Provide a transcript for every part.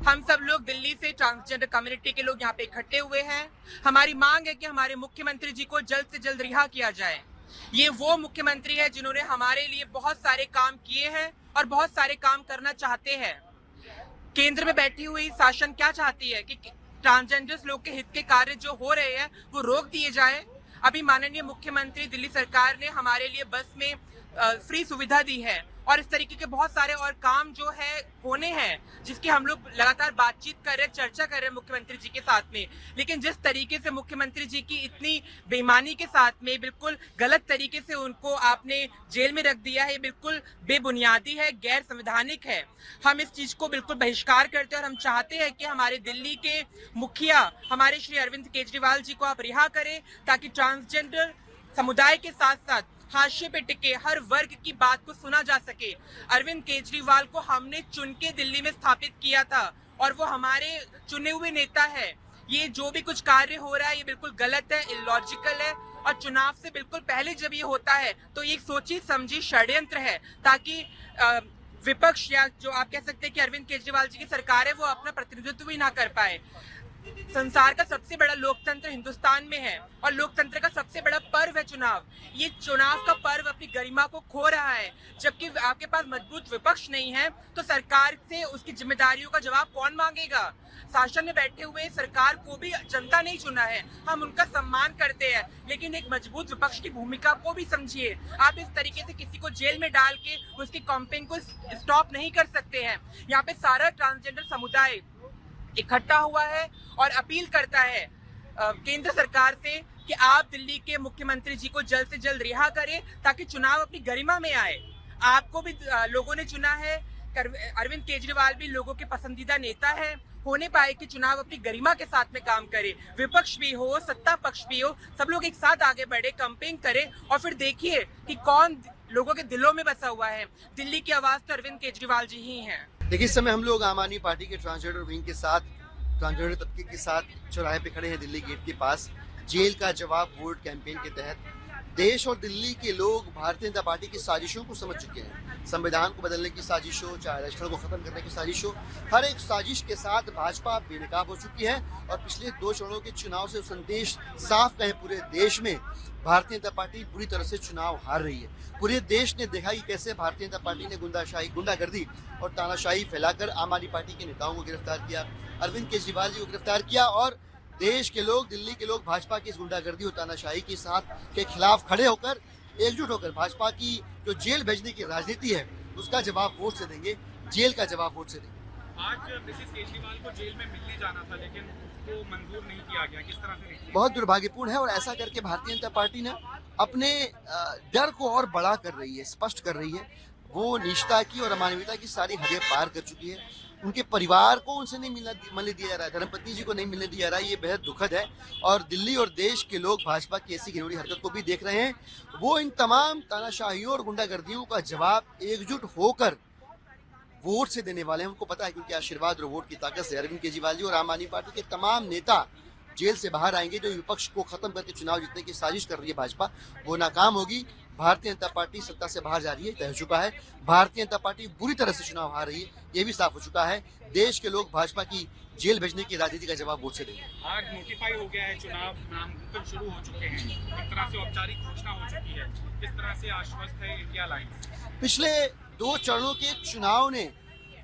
हम सब लोग दिल्ली से ट्रांसजेंडर कम्युनिटी के लोग यहाँ पे इकट्ठे हुए हैं। हमारी मांग है कि हमारे मुख्यमंत्री जी को जल्द से जल्द रिहा किया जाए। ये वो मुख्यमंत्री है जिन्होंने हमारे लिए बहुत सारे काम किए हैं और बहुत सारे काम करना चाहते हैं। केंद्र में बैठी हुई शासन क्या चाहती है कि ट्रांसजेंडर्स लोग के हित के कार्य जो हो रहे हैं वो रोक दिए जाए। अभी माननीय मुख्यमंत्री दिल्ली सरकार ने हमारे लिए बस में फ्री सुविधा दी है और इस तरीके के बहुत सारे और काम जो है होने हैं जिसकी हम लोग लगातार बातचीत कर रहे हैं, चर्चा कर रहे हैं मुख्यमंत्री जी के साथ में। लेकिन जिस तरीके से मुख्यमंत्री जी की इतनी बेईमानी के साथ में बिल्कुल गलत तरीके से उनको आपने जेल में रख दिया है, बिल्कुल बेबुनियादी है, गैर संवैधानिक है। हम इस चीज को बिल्कुल बहिष्कार करते हैं और हम चाहते हैं कि हमारे दिल्ली के मुखिया हमारे श्री अरविंद केजरीवाल जी को आप रिहा करें ताकि ट्रांसजेंडर समुदाय के साथ साथ हाशिए पे टिके हर वर्ग की बात को सुना जा सके। अरविंद केजरीवाल को हमने चुन के दिल्ली में स्थापित किया था और वो हमारे चुने हुए नेता है। ये जो भी कुछ कार्य हो रहा है ये बिल्कुल गलत है, इलॉजिकल है और चुनाव से बिल्कुल पहले जब ये होता है तो ये एक सोची समझी षड्यंत्र है ताकि विपक्ष या जो आप कह सकते हैं कि अरविंद केजरीवाल जी की सरकार है वो अपना प्रतिनिधित्व भी ना कर पाए। संसार का सबसे बड़ा लोकतंत्र हिंदुस्तान में है और लोकतंत्र का सबसे बड़ा पर्व है चुनाव। ये चुनाव का पर्व अपनी गरिमा को खो रहा है। जबकि आपके पास मजबूत विपक्ष नहीं है तो सरकार से उसकी जिम्मेदारियों का जवाब कौन मांगेगा। शासन में बैठे हुए सरकार को भी जनता नहीं चुना है, हम उनका सम्मान करते हैं, लेकिन एक मजबूत विपक्ष की भूमिका को भी समझिए। आप इस तरीके से किसी को जेल में डाल के उसकी कैंपेन को स्टॉप नहीं कर सकते हैं। यहाँ पे सारा ट्रांसजेंडर समुदाय इकट्ठा हुआ है और अपील करता है केंद्र सरकार से कि आप दिल्ली के मुख्यमंत्री जी को जल्द से जल्द रिहा करें ताकि चुनाव अपनी गरिमा में आए। आपको भी लोगों ने चुना है, अरविंद केजरीवाल भी लोगों के पसंदीदा नेता है। होने पाए कि चुनाव अपनी गरिमा के साथ में काम करे, विपक्ष भी हो सत्ता पक्ष भी हो, सब लोग एक साथ आगे बढ़े, कैंपेन करें और फिर देखिए कि कौन लोगों के दिलों में बसा हुआ है। दिल्ली की आवाज तो अरविंद केजरीवाल जी ही हैं। देखिए, इस समय हम लोग आम आदमी पार्टी के ट्रांसजेंडर विंग के साथ, ट्रांसजेंडर तबके के साथ चौराहे पे खड़े हैं दिल्ली गेट के पास। जेल का जवाब वोट कैंपेन के तहत देश और दिल्ली के लोग भारतीय जनता पार्टी की साजिशों को समझ चुके हैं। संविधान को बदलने की साजिश हो, चाहे आरक्षण को खत्म करने की साजिश हो, हर एक साजिश के साथ भाजपा बेनकाब हो चुकी है और पिछले 2 चरणों के चुनाव से संदेश साफ कहे पूरे देश में भारतीय जनता पार्टी बुरी तरह से चुनाव हार रही है। पूरे देश ने देखा कि कैसे भारतीय जनता पार्टी ने गुंडागर्दी और तानाशाही फैलाकर आम आदमी पार्टी के नेताओं को गिरफ्तार किया, अरविंद केजरीवाल जी को गिरफ्तार किया और देश के लोग, दिल्ली के लोग भाजपा की इस गुंडागर्दी और तानाशाही के साथ के खिलाफ खड़े होकर, एकजुट होकर भाजपा की जो जेल भेजने की राजनीति है उसका जवाब वोट से देंगे, जेल का जवाब वोट से देंगे। आज मिसेस केजरीवाल को जेल में मिलने जाना था लेकिन उसको मंजूर नहीं किया गया, किस तरह से देखिए? बहुत दुर्भाग्यपूर्ण है और ऐसा करके भारतीय जनता पार्टी ने अपने डर को और बड़ा कर रही है, स्पष्ट कर रही है। वो निष्ठा की और अमानवीयता की सारी हदें पार कर चुकी है। उनके परिवार को उनसे नहीं मिलने दिया जा रहा है, धर्मपत्नी जी को नहीं मिलने दिया जा रहा है। ये बेहद दुखद है और दिल्ली और देश के लोग भाजपा की ऐसी घिनौनी हरकत को भी देख रहे हैं। वो इन तमाम तानाशाहियों और गुंडागर्दियों का जवाब एकजुट होकर वोट से देने वाले हैं। उनको पता है क्योंकि आशीर्वाद और वोट की ताकत से अरविंद केजरीवाल जी और आम आदमी पार्टी के तमाम नेता जेल से बाहर आएंगे। जो विपक्ष को खत्म करके चुनाव जीतने की साजिश कर रही है भाजपा, वो नाकाम होगी। भारतीय जनता पार्टी सत्ता से बाहर जा रही है, तय हो चुका है। भारतीय जनता पार्टी बुरी तरह से चुनाव हार रही है, ये भी साफ हो चुका है। देश के लोग भाजपा की जेल भेजने की राजनीति का जवाब वोट से देंगे। आज नोटिफाई हो गया है, चुनाव नामांकन शुरू हो चुके हैं, एक तरह से औपचारिक घोषणा हो चुकी है, किस तरह से आश्वस्त है इंडिया अलायंस? पिछले 2 चरणों के चुनाव ने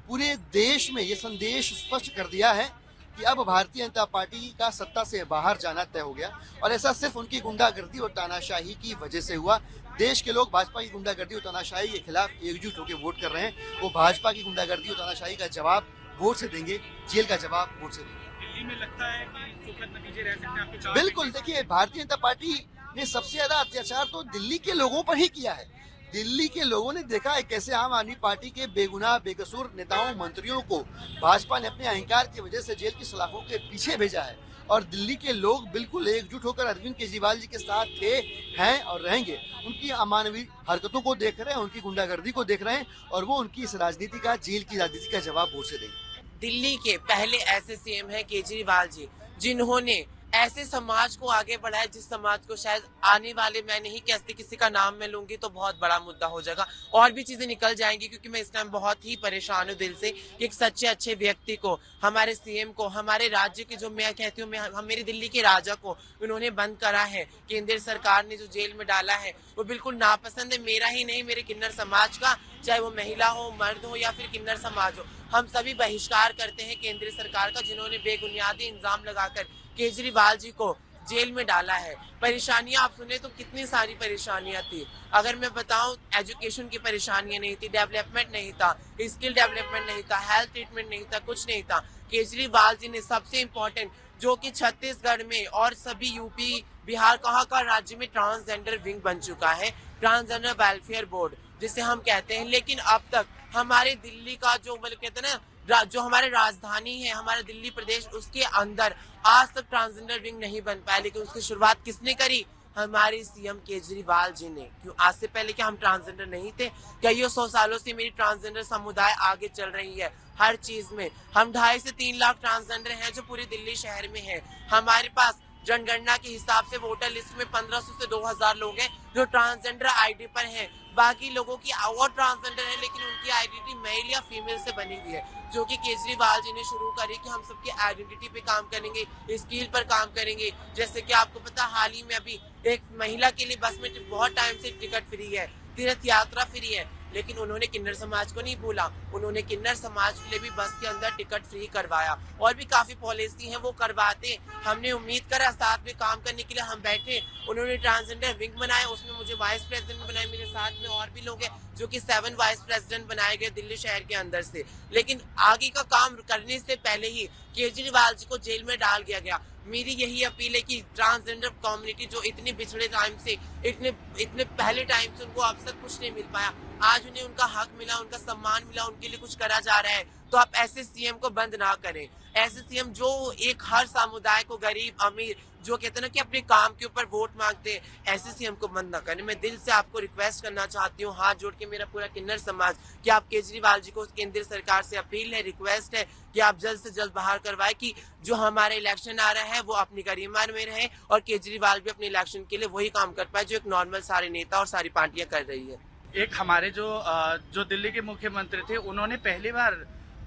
पूरे देश में ये संदेश स्पष्ट कर दिया है कि अब भारतीय जनता पार्टी का सत्ता से बाहर जाना तय हो गया और ऐसा सिर्फ उनकी गुंडागर्दी और तानाशाही की वजह से हुआ। देश के लोग भाजपा की गुंडागर्दी और तानाशाही के खिलाफ एकजुट होकर वोट कर रहे हैं। वो भाजपा की गुंडागर्दी और तानाशाही का जवाब वोट से देंगे, जेल का जवाब वोट से देंगे। दिल्ली में लगता है कि सुखद नतीजे रह सकते हैं आपके? बिल्कुल, देखिए, भारतीय जनता पार्टी ने सबसे ज्यादा अत्याचार तो दिल्ली के लोगों पर ही किया है। दिल्ली के लोगों ने देखा है कैसे आम आदमी पार्टी के बेगुनाह बेकसूर नेताओं मंत्रियों को भाजपा ने अपने अहंकार की वजह से जेल की सलाखों के पीछे भेजा है और दिल्ली के लोग बिल्कुल एकजुट होकर अरविंद केजरीवाल जी के साथ थे, हैं और रहेंगे। उनकी अमानवीय हरकतों को देख रहे हैं, उनकी गुंडागर्दी को देख रहे हैं और वो उनकी इस राजनीति का, जेल की राजनीति का जवाब वोट से देंगे। दिल्ली के पहले ऐसे सीएम हैं केजरीवाल जी जिन्होंने ऐसे समाज को आगे बढ़ाए जिस समाज को शायद आने वाले, मैं नहीं कहती किसी का नाम मैं लूंगी तो बहुत बड़ा मुद्दा हो जाएगा, और भी चीजें निकल जाएंगी, क्योंकि मैं इस टाइम बहुत ही परेशान हूँ दिल से कि एक सच्चे अच्छे व्यक्ति को, हमारे सीएम को, हमारे राज्य के, जो मैं कहती हूँ हम मेरी दिल्ली के राजा को उन्होंने बंद करा है, केंद्र सरकार ने जो जेल में डाला है वो बिल्कुल नापसंद है, मेरा ही नहीं मेरे किन्नर समाज का, चाहे वो महिला हो, मर्द हो या फिर किन्नर समाज हो। हम सभी बहिष्कार करते हैं केंद्र सरकार का, जिन्होंने बेबुनियादी इल्जाम लगाकर केजरीवाल जी को जेल में डाला है। परेशानियां आप सुने तो कितनी सारी परेशानियां थी, अगर मैं बताऊं, एजुकेशन की परेशानियां नहीं थी, डेवलपमेंट नहीं था, स्किल डेवलपमेंट नहीं था, हेल्थ ट्रीटमेंट नहीं था, कुछ नहीं था। केजरीवाल जी ने सबसे इम्पोर्टेंट, जो कि छत्तीसगढ़ में और सभी यूपी बिहार कहाँ का राज्य में ट्रांसजेंडर विंग बन चुका है, ट्रांसजेंडर वेलफेयर बोर्ड जिसे हम कहते हैं, लेकिन अब तक हमारे दिल्ली का जो मतलब कहते हैं ना, जो हमारे राजधानी है, हमारे दिल्ली प्रदेश, उसके अंदर आज तक ट्रांसजेंडर विंग नहीं बन पाया। लेकिन उसकी शुरुआत किसने करी? हमारे सीएम केजरीवाल जी ने। क्यों? आज से पहले क्या हम ट्रांसजेंडर नहीं थे? कईयों 100 सालों से मेरी ट्रांसजेंडर समुदाय आगे चल रही है हर चीज में। हम 2.5 से 3 लाख ट्रांसजेंडर हैं जो पूरे दिल्ली शहर में है। हमारे पास जनगणना के हिसाब से वोटर लिस्ट में 1500 से 2000 लोग हैं जो ट्रांसजेंडर आईडी पर हैं। बाकी लोगों की और ट्रांसजेंडर है लेकिन उनकी आइडेंटिटी मेल या फीमेल से बनी हुई है, जो कि केजरीवाल जी ने शुरू करी कि हम सबकी आइडेंटिटी पे काम करेंगे, स्किल पर काम करेंगे। जैसे कि आपको पता, हाल ही में अभी एक महिला के लिए बस में बहुत टाइम से टिकट फ्री है, तीर्थ यात्रा फ्री है, लेकिन उन्होंने किन्नर समाज को नहीं भूला, उन्होंने किन्नर समाज के लिए भी बस के अंदर टिकट फ्री करवाया। और भी काफी पॉलिसी है वो करवाते। हमने उम्मीद करा, साथ में काम करने के लिए हम बैठे, उन्होंने ट्रांसजेंडर विंग बनाया, उसमें मुझे वाइस प्रेसिडेंट बनाया, मेरे साथ में और भी लोग हैं जो कि 7 वाइस प्रेसिडेंट बनाए गए दिल्ली शहर के अंदर से। लेकिन आगे का काम करने से पहले ही केजरीवाल जी को जेल में डाल दिया गया। मेरी यही अपील है कि ट्रांसजेंडर कम्युनिटी जो इतने पिछड़े टाइम से, इतने पहले टाइम से उनको अब तक कुछ नहीं मिल पाया, आज उन्हें उनका हक मिला, उनका सम्मान मिला, उनके लिए कुछ करा जा रहा है, तो आप ऐसे सीएम को बंद ना करें। ऐसे सीएम जो एक हर समुदाय को, गरीब अमीर, जो कहते हैं ना कि अपने काम के ऊपर वोट मांगते हैं, ऐसे सीएम को बंद ना करें। मैं दिल से आपको रिक्वेस्ट करना चाहती हूँ, हाथ जोड़ के मेरा पूरा किन्नर समाज, कि आप केजरीवाल जी को, केंद्र सरकार से अपील है, रिक्वेस्ट है कि आप जल्द से जल्द बाहर करवाएं कि जो हमारे इलेक्शन आ रहा है वो अपनी गरिमा में रहे और केजरीवाल भी अपने इलेक्शन के लिए वही काम कर पाए जो एक नॉर्मल सारे नेता और सारी पार्टियां कर रही है। एक हमारे जो दिल्ली के मुख्यमंत्री थे, उन्होंने पहली बार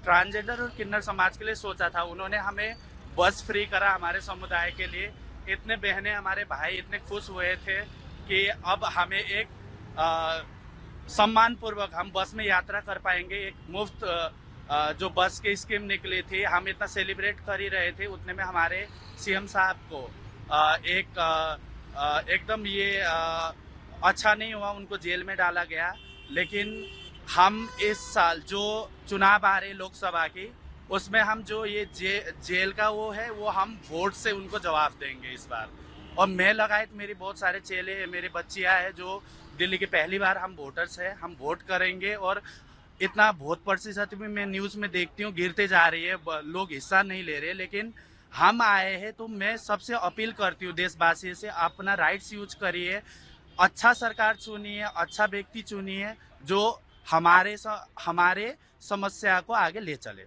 ट्रांसजेंडर और किन्नर समाज के लिए सोचा था। उन्होंने हमें बस फ्री करा हमारे समुदाय के लिए। इतने बहनें, हमारे भाई इतने खुश हुए थे कि अब हमें एक सम्मान पूर्वक हम बस में यात्रा कर पाएंगे। एक मुफ्त जो बस की स्कीम निकली थी, हम इतना सेलिब्रेट कर ही रहे थे, उतने में हमारे सीएम साहब को एकदम ये अच्छा नहीं हुआ, उनको जेल में डाला गया। लेकिन हम इस साल जो चुनाव आ रहे लोकसभा की, उसमें हम जो ये जेल का वो है, वो हम वोट से उनको जवाब देंगे इस बार। और मैं लगायत मेरी बहुत सारे चेले हैं, मेरी बच्चियां हैं जो दिल्ली के पहली बार हम वोटर्स हैं, हम वोट करेंगे। और इतना बहुत प्रतिशत भी मैं न्यूज़ में देखती हूँ गिरते जा रही है, लोग हिस्सा नहीं ले रहे, लेकिन हम आए हैं तो मैं सबसे अपील करती हूँ देशवासी से, अपना राइट्स यूज करिए, अच्छा सरकार चुनिए, अच्छा व्यक्ति चुनिए जो हमारे समस्या को आगे ले चले।